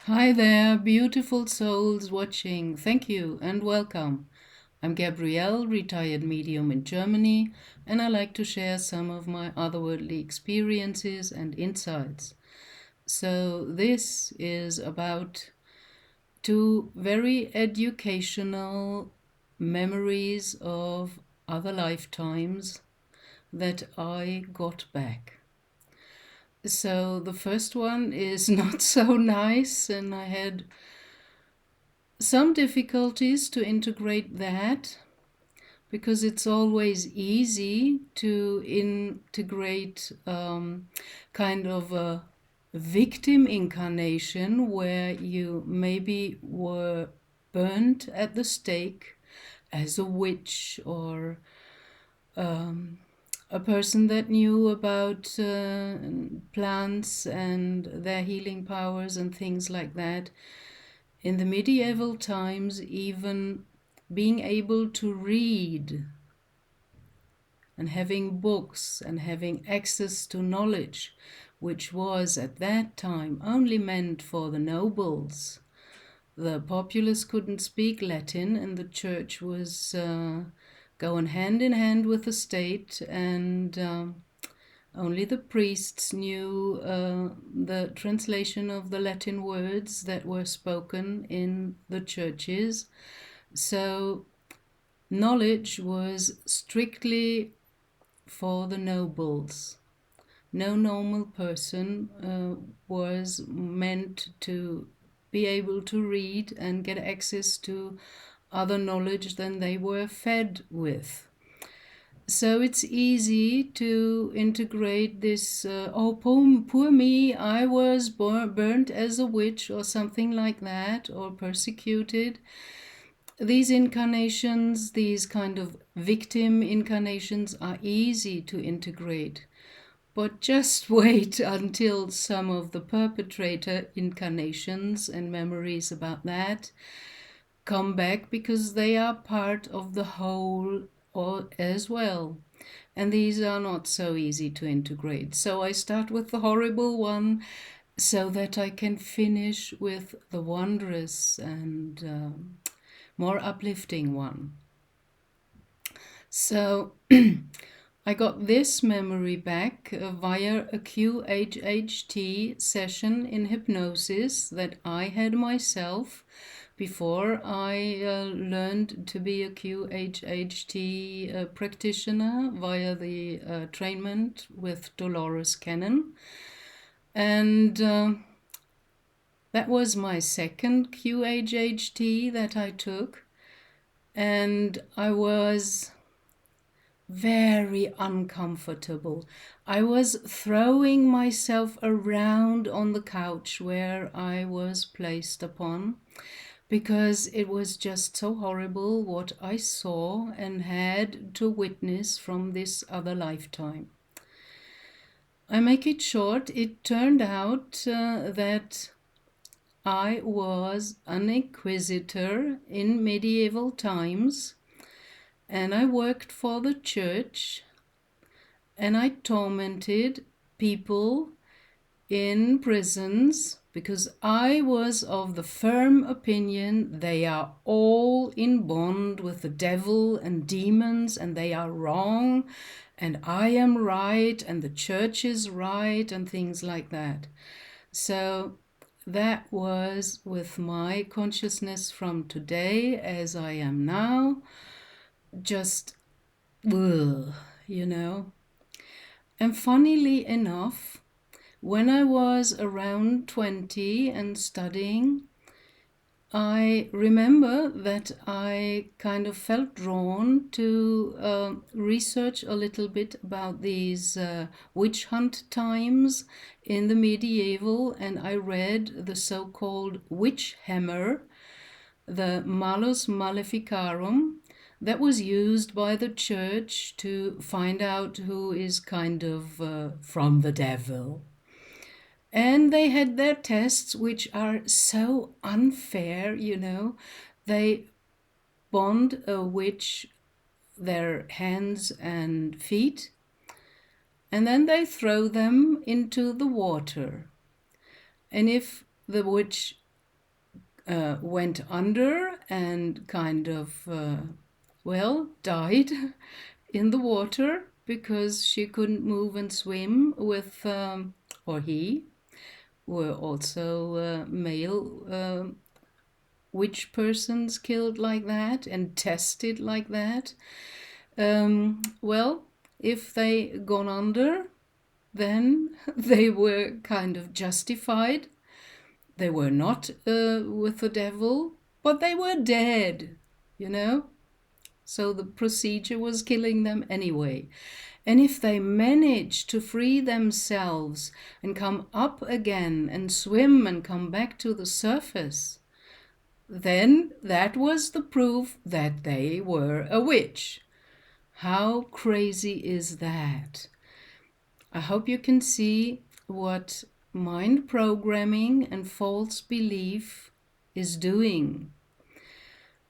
Hi there, beautiful souls watching. Thank you and welcome. I'm Gabrielle, retired medium in Germany, and I like to share some of my otherworldly experiences and insights. So, this is about two very educational memories of other lifetimes that I got back. So, the first one is not so nice, and I had some difficulties to integrate that because it's always easy to integrate kind of a victim incarnation where you maybe were burnt at the stake as a witch or a person that knew about plants and their healing powers and things like that. In the medieval times, even being able to read and having books and having access to knowledge, which was at that time only meant for the nobles. The populace couldn't speak Latin, and the church was going hand in hand with the state, and only the priests knew the translation of the Latin words that were spoken in the churches. So knowledge was strictly for the nobles. No normal person was meant to be able to read and get access to other knowledge than they were fed with. So it's easy to integrate this, oh, poor me, I was burnt as a witch or something like that, or persecuted. These incarnations, these kind of victim incarnations, are easy to integrate. But just wait until some of the perpetrator incarnations and memories about that come back, because they are part of the whole or as well. And these are not so easy to integrate. So I start with the horrible one so that I can finish with the wondrous and more uplifting one. So I got this memory back via a QHHT session in hypnosis that I had myself before I learned to be a QHHT practitioner via the trainment with Dolores Cannon. And that was my second QHHT that I took. And I was very uncomfortable. I was throwing myself around on the couch where I was placed upon, because it was just so horrible what I saw and had to witness from this other lifetime. I make it short. It turned out that I was an inquisitor in medieval times, and I worked for the church, and I tormented people in prisons because I was of the firm opinion they are all in bond with the devil and demons, and they are wrong, and I am right, and the church is right, and things like that. So that was with my consciousness from today as I am now, just, ugh, you know. And funnily enough, when I was around 20 and studying, I remember that I kind of felt drawn to research a little bit about these witch hunt times in the medieval, and I read the so-called witch hammer, the Malus Maleficarum, that was used by the church to find out who is kind of from the devil. And they had their tests, which are so unfair, you know. They bond a witch their hands and feet, and then they throw them into the water. And if the witch went under and kind of, died in the water because she couldn't move and swim with, or he, were also male witch persons killed like that and tested like that. If they gone under, then they were kind of justified. They were not with the devil, but they were dead, you know? So the procedure was killing them anyway. And if they manage to free themselves and come up again and swim and come back to the surface, then that was the proof that they were a witch. How crazy is that? I hope you can see what mind programming and false belief is doing.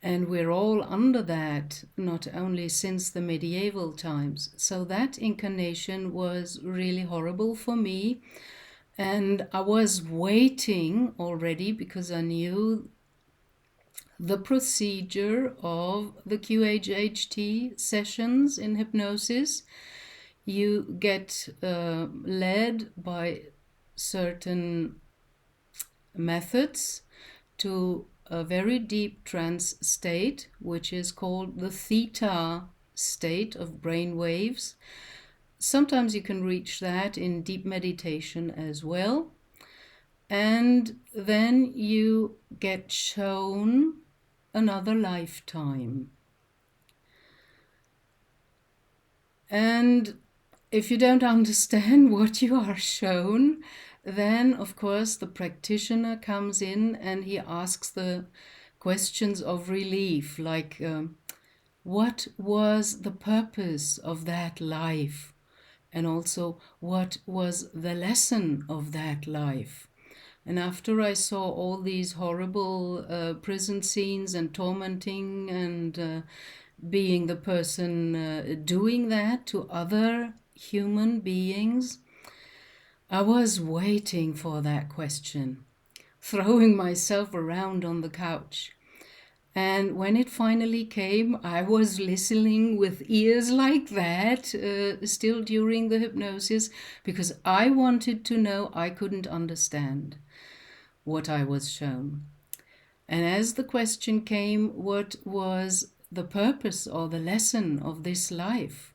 And we're all under that, not only since the medieval times. So that incarnation was really horrible for me. And I was waiting already because I knew the procedure of the QHHT sessions in hypnosis. You get led by certain methods to a very deep trance state, which is called the theta state of brain waves. Sometimes you can reach that in deep meditation as well. And then you get shown another lifetime. And if you don't understand what you are shown, then of course the practitioner comes in and he asks the questions of relief, like what was the purpose of that life? And also, what was the lesson of that life? And after I saw all these horrible prison scenes and tormenting and being the person doing that to other human beings, I was waiting for that question, throwing myself around on the couch. And when it finally came, I was listening with ears like that, still during the hypnosis, because I wanted to know. I couldn't understand what I was shown. And as the question came, what was the purpose or the lesson of this life?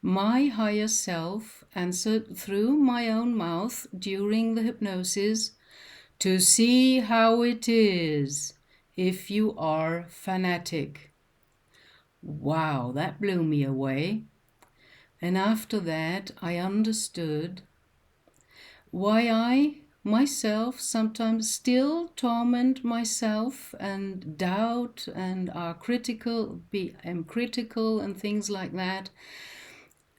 My higher self answered through my own mouth during the hypnosis, to see how it is if you are fanatic. Wow, that blew me away. And after that, I understood why I myself sometimes still torment myself and doubt and am critical and things like that.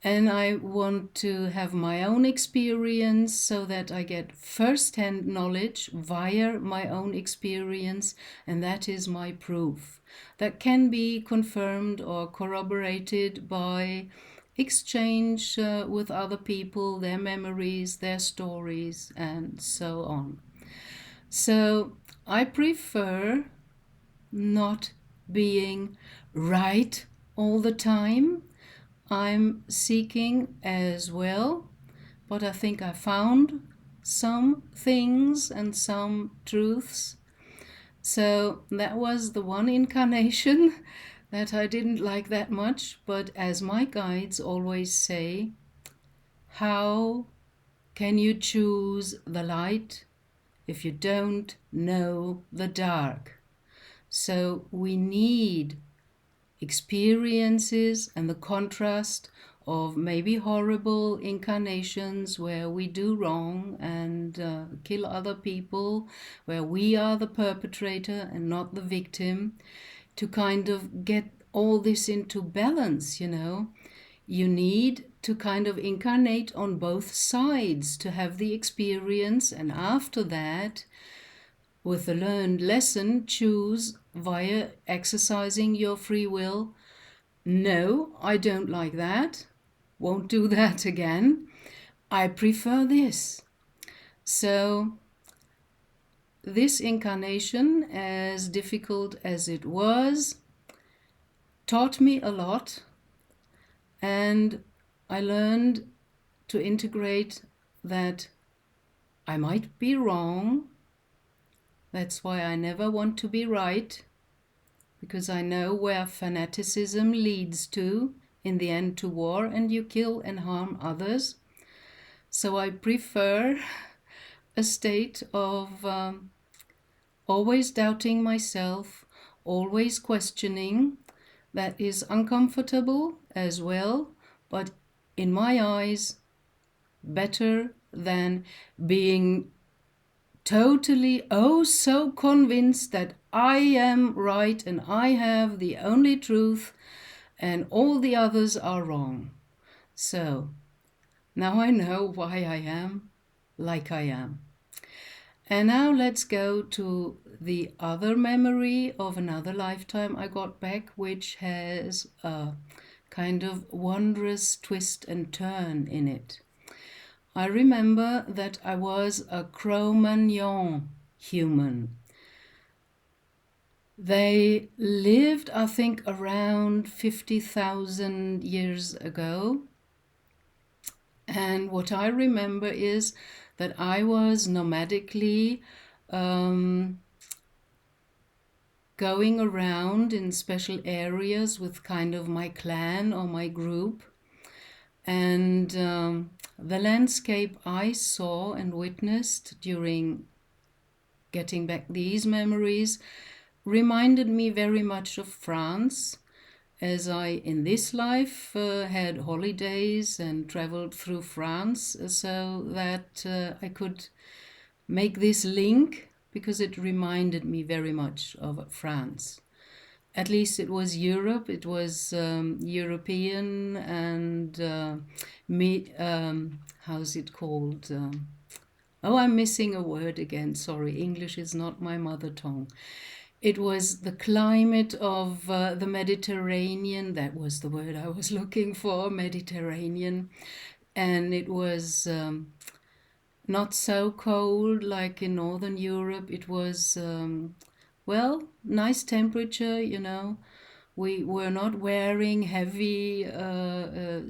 And I want to have my own experience so that I get first-hand knowledge via my own experience, and that is my proof. That can be confirmed or corroborated by exchange with other people, their memories, their stories, and so on. So I prefer not being right all the time. I'm seeking as well, but I think I found some things and some truths. So that was the one incarnation that I didn't like that much, but as my guides always say, how can you choose the light if you don't know the dark? So we need experiences and the contrast of maybe horrible incarnations where we do wrong and kill other people, where we are the perpetrator and not the victim, to kind of get all this into balance, you know. You need to kind of incarnate on both sides to have the experience, and after that, with the learned lesson, choose via exercising your free will. No, I don't like that. Won't do that again. I prefer this. So this incarnation, as difficult as it was, taught me a lot, and I learned to integrate that I might be wrong. That's why I never want to be right, because I know where fanaticism leads to, in the end to war, and you kill and harm others. So I prefer a state of always doubting myself, always questioning. That is uncomfortable as well, but in my eyes, better than being totally so convinced that I am right and I have the only truth and all the others are wrong. So now I know why I am like I am. And now let's go to the other memory of another lifetime I got back, which has a kind of wondrous twist and turn in it. I remember that I was a Cro-Magnon human. They lived, I think, around 50,000 years ago. And what I remember is that I was nomadically going around in special areas with kind of my clan or my group. And the landscape I saw and witnessed during getting back these memories reminded me very much of France, as I in this life had holidays and traveled through France, so that I could make this link, because it reminded me very much of France. At least it was Europe, it was European, and how's it called? Oh, I'm missing a word again, sorry, English is not my mother tongue. It was the climate of the Mediterranean, that was the word I was looking for, Mediterranean. And it was not so cold like in Northern Europe. It was, well, nice temperature, you know. We were not wearing heavy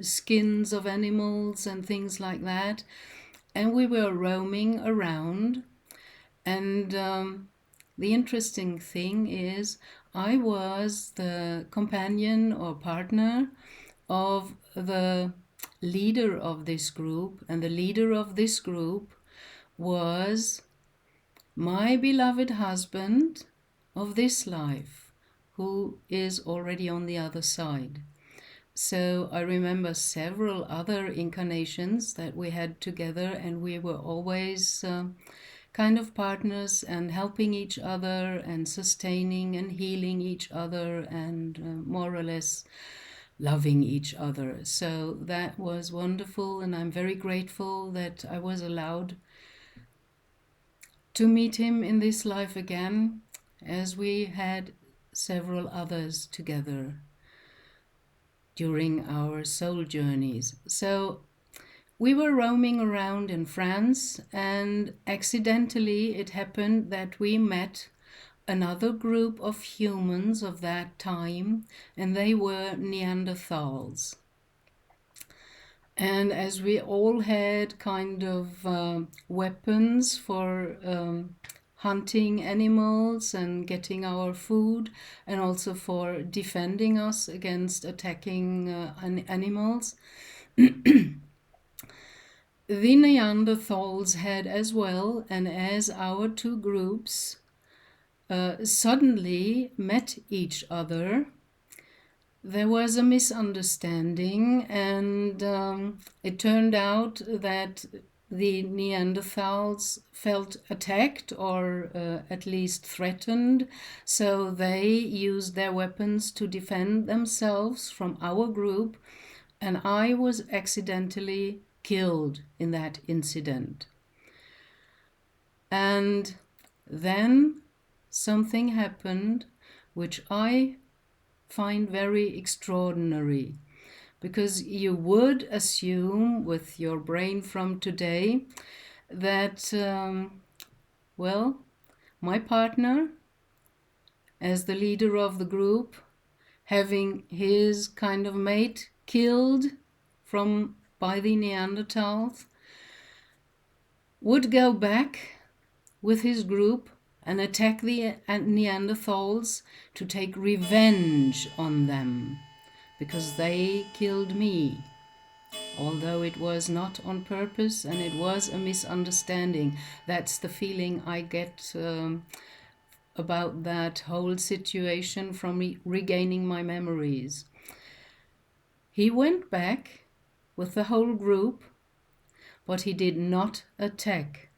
skins of animals and things like that. And we were roaming around. And the interesting thing is I was the companion or partner of the leader of this group, and the leader of this group was my beloved husband of this life, who is already on the other side. So I remember several other incarnations that we had together, and we were always kind of partners and helping each other and sustaining and healing each other and more or less loving each other. So that was wonderful, and I'm very grateful that I was allowed to meet him in this life again, as we had several others together during our soul journeys. So we were roaming around in France, and accidentally it happened that we met another group of humans of that time, and they were Neanderthals. And as we all had kind of weapons for hunting animals and getting our food, and also for defending us against attacking animals, the Neanderthals had as well, and as our two groups suddenly met each other, there was a misunderstanding, and it turned out that the Neanderthals felt attacked, or at least threatened, so they used their weapons to defend themselves from our group, and I was accidentally killed in that incident. And then something happened which I find very extraordinary, because you would assume with your brain from today that, well, my partner, as the leader of the group, having his kind of mate killed by the Neanderthals, would go back with his group and attack the Neanderthals to take revenge on them because they killed me, although it was not on purpose and it was a misunderstanding. That's the feeling I get about that whole situation from regaining my memories. He went back with the whole group, but he did not attack.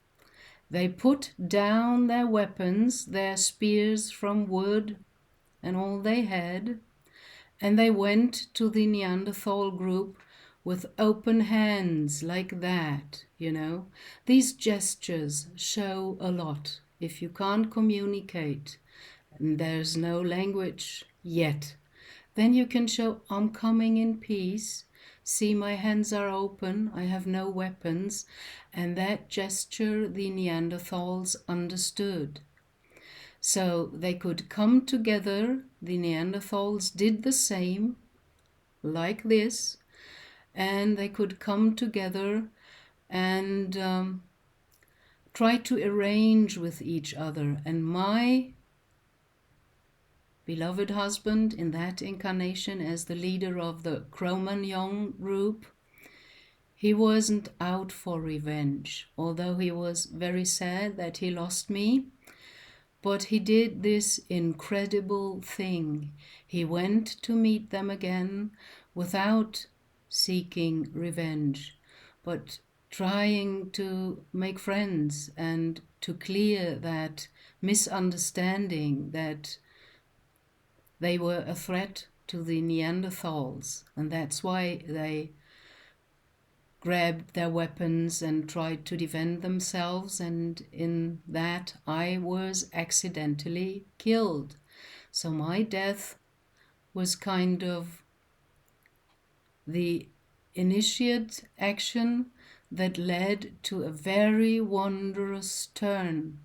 They put down their weapons, their spears from wood and all they had, and they went to the Neanderthal group with open hands like that, you know. These gestures show a lot. If you can't communicate and there's no language yet, then you can show, I'm coming in peace. See, my hands are open, I have no weapons. And that gesture the Neanderthals understood. So they could come together, the Neanderthals did the same, like this, and they could come together and try to arrange with each other. And my beloved husband in that incarnation as the leader of the Cro-Magnon group, he wasn't out for revenge, although he was very sad that he lost me. But he did this incredible thing. He went to meet them again without seeking revenge, but trying to make friends and to clear that misunderstanding that they were a threat to the Neanderthals, and that's why they grabbed their weapons and tried to defend themselves, and in that I was accidentally killed. So my death was kind of the initiate action that led to a very wondrous turn,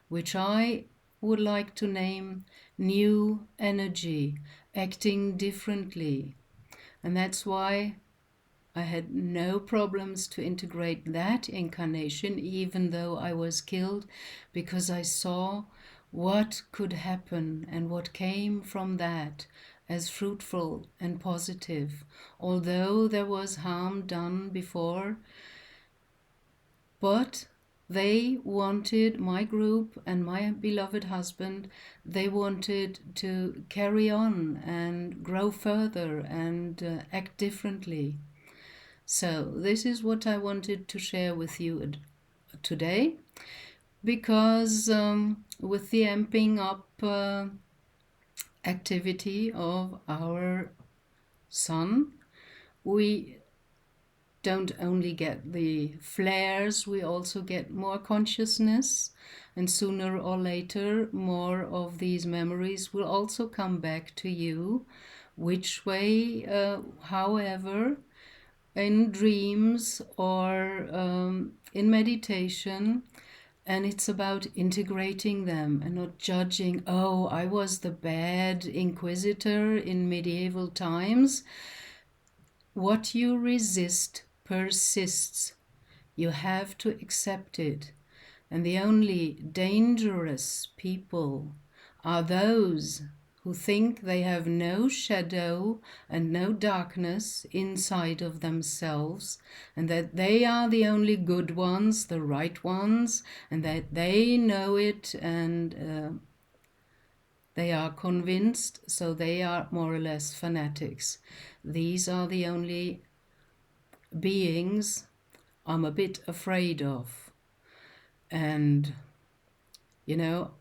which I would like to name new energy, acting differently. And that's why I had no problems to integrate that incarnation, even though I was killed, because I saw what could happen and what came from that as fruitful and positive. Although there was harm done before, but they wanted, my group and my beloved husband, they wanted to carry on and grow further and act differently. So this is what I wanted to share with you today, because with the amping up activity of our sun, we don't only get the flares, we also get more consciousness, and sooner or later more of these memories will also come back to you, which way, however, in dreams or in meditation. And it's about integrating them and not judging, oh, I was the bad inquisitor in medieval times. What you resist persists. You have to accept it. And the only dangerous people are those who think they have no shadow and no darkness inside of themselves, and that they are the only good ones, the right ones, and that they know it, and they are convinced, so they are more or less fanatics. These are the only beings I'm a bit afraid of. And, you know,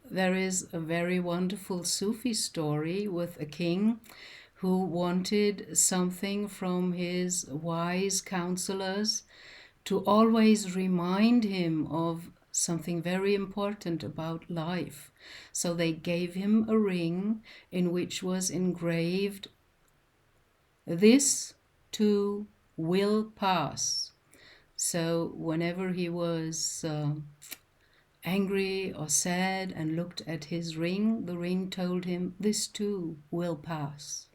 there is a very wonderful Sufi story with a king who wanted something from his wise counselors to always remind him of something very important about life. So they gave him a ring in which was engraved, "This too will pass." So whenever he was angry or sad and looked at his ring, the ring told him, this too will pass.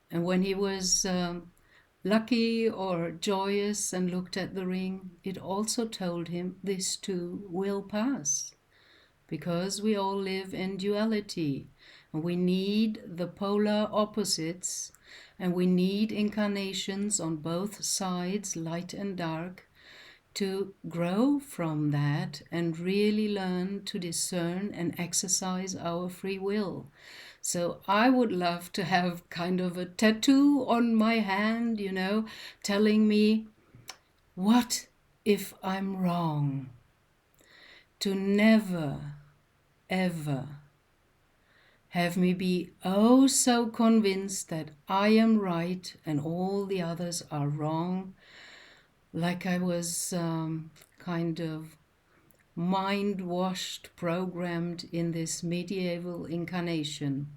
And when he was lucky or joyous and looked at the ring, it also told him, this too will pass. Because we all live in duality, and we need the polar opposites, and we need incarnations on both sides, light and dark, to grow from that and really learn to discern and exercise our free will. So I would love to have kind of a tattoo on my hand, telling me, what if I'm wrong? To never, ever have me be oh so convinced that I am right and all the others are wrong, like I was kind of mind-washed, programmed in this medieval incarnation.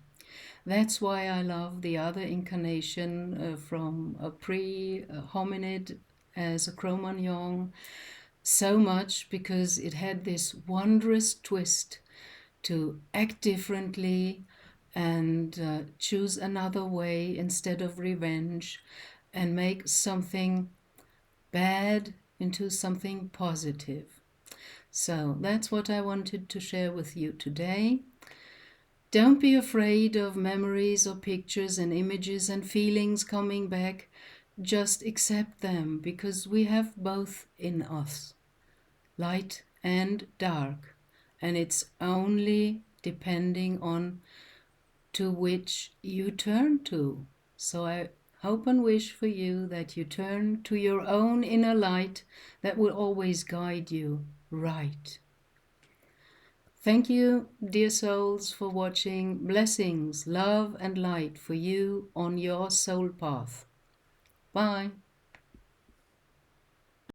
That's why I love the other incarnation from a pre-hominid as a Cro-Magnon so much, because it had this wondrous twist to act differently and choose another way instead of revenge, and make something bad into something positive. So that's what I wanted to share with you today. Don't be afraid of memories or pictures and images and feelings coming back. Just accept them, because we have both in us, light and dark, and it's only depending on to which you turn to. So I hope and wish for you that you turn to your own inner light that will always guide you right. Thank you, dear souls, for watching. Blessings, love and light for you on your soul path. Bye.